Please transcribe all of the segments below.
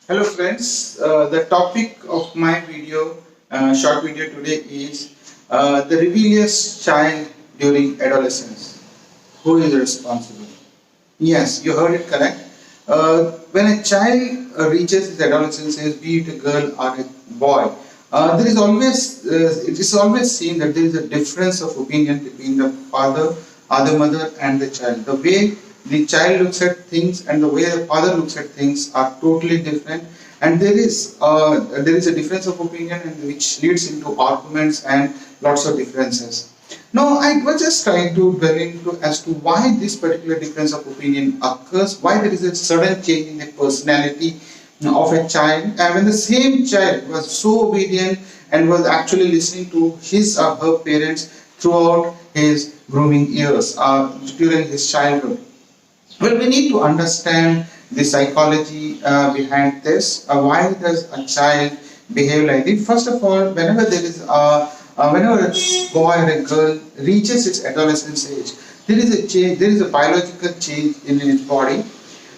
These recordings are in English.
Hello friends, the topic of my short video today is the rebellious child during adolescence. Who is responsible? Yes, you heard it correct. When a child reaches his adolescence age, be it a girl or a boy, it is always seen that there is a difference of opinion between the father or the mother and the child. The way the child looks at things and the way the father looks at things are totally different, and there is a difference of opinion, and which leads into arguments and lots of differences. No, I was just trying to delve into as to why this particular difference of opinion occurs, why there is a sudden change in the personality of a child, and when the same child was so obedient and was actually listening to his or her parents throughout his grooming years, during his childhood. Well, we need to understand the psychology behind this. Why does a child behave like this? First of all, whenever a boy or a girl reaches its adolescence age, there is a change. There is a biological change in its body,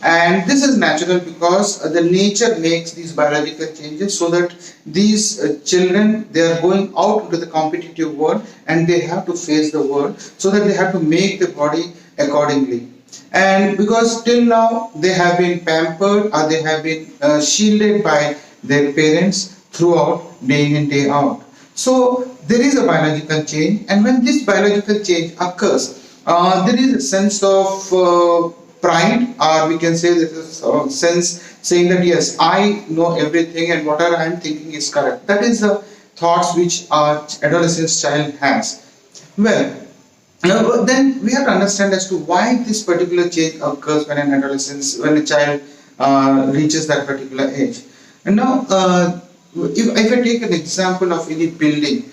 and this is natural because the nature makes these biological changes so that these children, they are going out into the competitive world and they have to face the world, so that they have to make the body accordingly. And because till now they have been pampered, or they have been shielded by their parents throughout, day in day out. So there is a biological change, and when this biological change occurs, there is a sense of pride, or we can say there is a sense saying that yes, I know everything and whatever I am thinking is correct. That is the thoughts which our adolescent child has. Well, then we have to understand as to why this particular change occurs when a child reaches that particular age. And now, if I take an example of any building,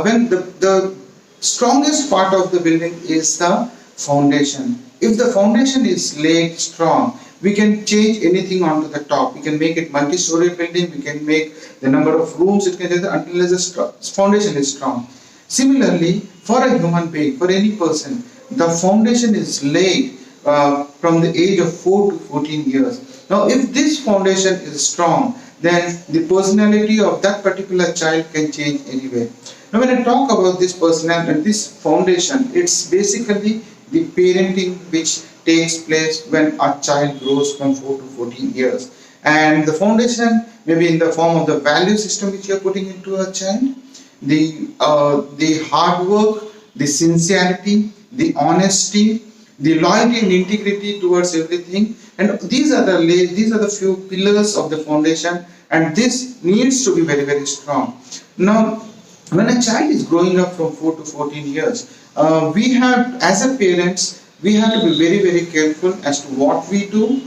when the strongest part of the building is the foundation. If the foundation is laid strong, we can change anything onto the top. We can make it multi-story building. We can make the number of rooms it can take until the foundation is strong. Similarly, for a human being, for any person, the foundation is laid from the age of 4 to 14 years. Now, if this foundation is strong, then the personality of that particular child can change anywhere. Now, when I talk about this personality, this foundation, it's basically the parenting which takes place when a child grows from 4 to 14 years. And the foundation may be in the form of the value system which you are putting into a child, the hard work, the sincerity, the honesty, the loyalty and integrity towards everything, and these are the few pillars of the foundation, and this needs to be very very strong. Now, when a child is growing up from 4 to 14 years, we have, as a parents, we have to be very very careful as to what we do,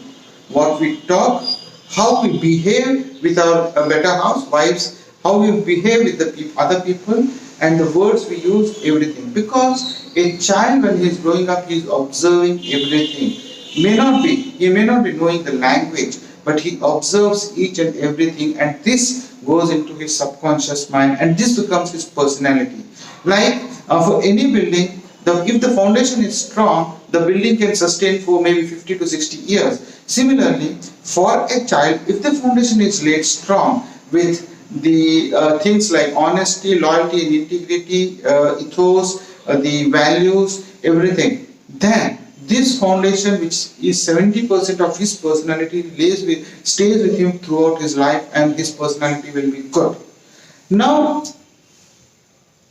what we talk, how we behave with our better housewives, how we behave with the other people, and the words we use, everything. Because a child, when he is growing up, he is observing everything. He may not be knowing the language, but he observes each and everything, and this goes into his subconscious mind, and this becomes his personality. Like for any building, if the foundation is strong, the building can sustain for maybe 50 to 60 years. Similarly, for a child, if the foundation is laid strong with the things like honesty, loyalty and integrity, ethos, the values, everything, then this foundation, which is 70% of his personality, stays with him throughout his life, and his personality will be good. Now,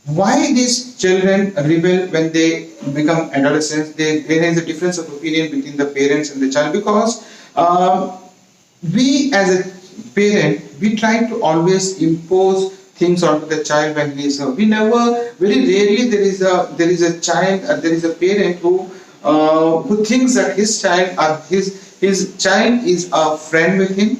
why these children rebel when they become adolescents? There is a difference of opinion between the parents and the child, because we as a parent, we try to always impose things onto the child when he is we never very rarely there is a child, there is a parent who thinks that his child is a friend with him,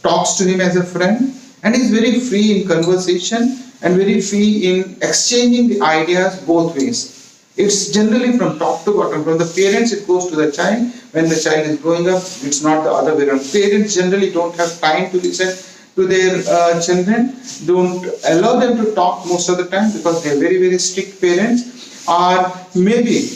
talks to him as a friend, and is very free in conversation and very free in exchanging the ideas both ways. It's generally from top to bottom. From the parents, it goes to the child. When the child is growing up, it's not the other way around. Parents generally don't have time to listen to their children, don't allow them to talk most of the time because they're very, very strict parents, or maybe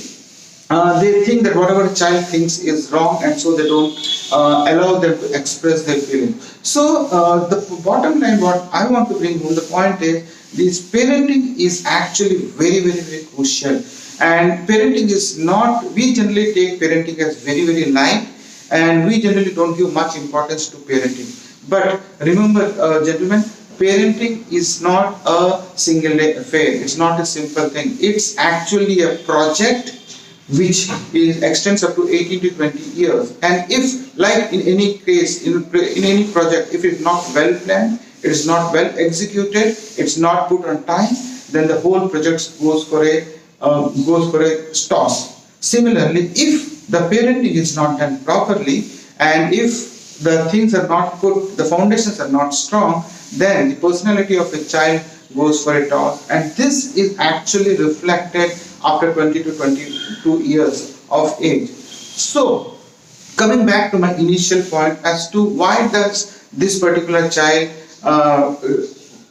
they think that whatever a child thinks is wrong, and so they don't allow them to express their feelings. So the bottom line, what I want to bring home, the point is, this parenting is actually very, very, very crucial. And parenting is not, we generally take parenting as very, very light, and we generally don't give much importance to parenting. But remember, gentlemen, parenting is not a single day affair. It's not a simple thing. It's actually a project which extends up to 18 to 20 years. And if, like in any case, in any project, if it's not well planned, it is not well executed, it's not put on time, then the whole project goes for a toss. Similarly, if the parenting is not done properly, and if the things are not put, the foundations are not strong, then the personality of a child goes for a toss. And this is actually reflected after 20 to 22 years of age. So, coming back to my initial point as to why does this particular child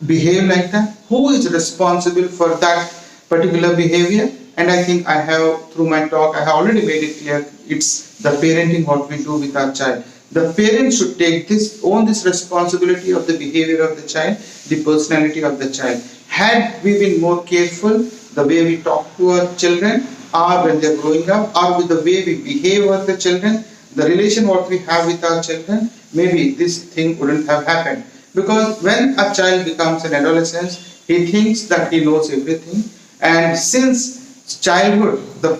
behave like that? Who is responsible for that particular behavior? And I think I have, through my talk, I have already made it clear, it's the parenting what we do with our child. The parents should own this responsibility of the behavior of the child, the personality of the child. Had we been more careful, the way we talk to our children, or when they're growing up, or with the way we behave with the children, the relation what we have with our children, maybe this thing wouldn't have happened. Because when a child becomes an adolescent, he thinks that he knows everything. And since childhood, the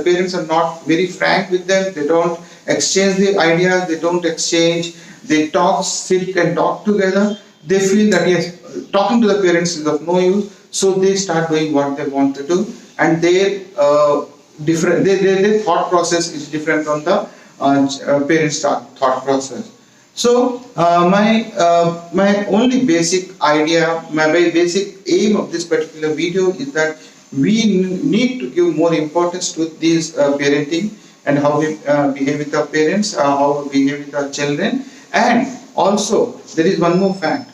parents are not very frank with them. They don't exchange the ideas, they don't exchange, they sit and talk together. They feel that yes, talking to the parents is of no use, so they start doing what they want to do, and their thought process is different from the parents' thought process. So my only basic idea, my very basic aim of this particular video is that we need to give more importance to this parenting and how we behave with our parents, how we behave with our children. And also there is one more fact.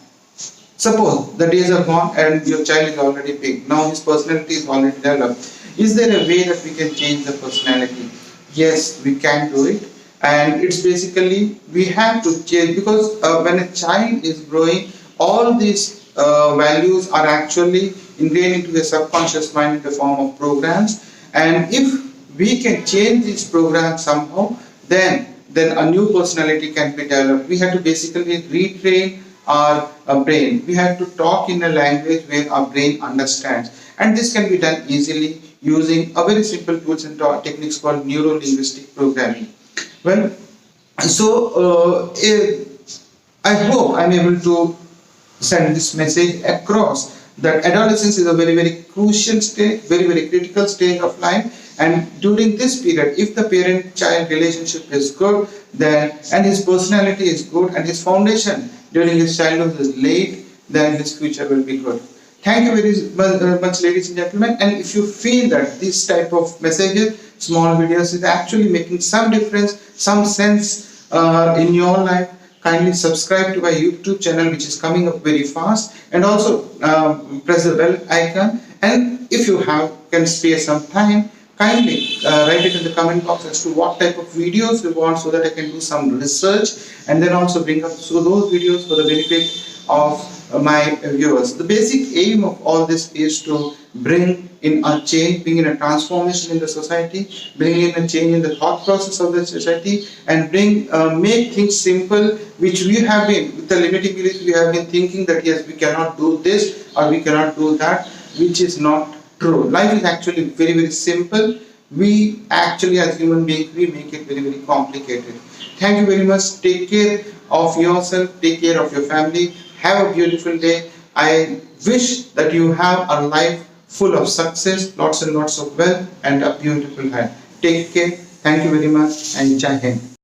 Suppose the days are gone and your child is already big. Now his personality is already developed. Is there a way that we can change the personality? Yes, we can do it. And it's basically, we have to change, because when a child is growing, all these values are actually ingrained into the subconscious mind in the form of programs. And if we can change these programs somehow, then a new personality can be developed. We have to basically retrain our brain. We have to talk in a language where our brain understands. And this can be done easily using a very simple tools and techniques called neuro-linguistic programming. Well, so I hope I'm able to send this message across that adolescence is a very, very crucial stage, very, very critical stage of life. And during this period, if the parent-child relationship is good, then and his personality is good and his foundation during his childhood is laid, then his future will be good. Thank you very much, ladies and gentlemen. And if you feel that this type of messages, small videos is actually making some difference, some sense in your life, kindly subscribe to my YouTube channel, which is coming up very fast, and also press the bell icon. And if you can spare some time, kindly write it in the comment box as to what type of videos you want, so that I can do some research and then also bring up those videos for the benefit of my viewers. The basic aim of all this is to bring in a change, bring in a transformation in the society, bring in a change in the thought process of the society, and make things simple, which we have been, with the limiting beliefs, we have been thinking that yes, we cannot do this or we cannot do that, which is not true. Life is actually very, very simple. We actually, as human beings, we make it very, very complicated. Thank you very much. Take care of yourself, take care of your family. Have a beautiful day. I wish that you have a life full of success, lots and lots of wealth, and a beautiful life. Take care. Thank you very much, and Jai Hind.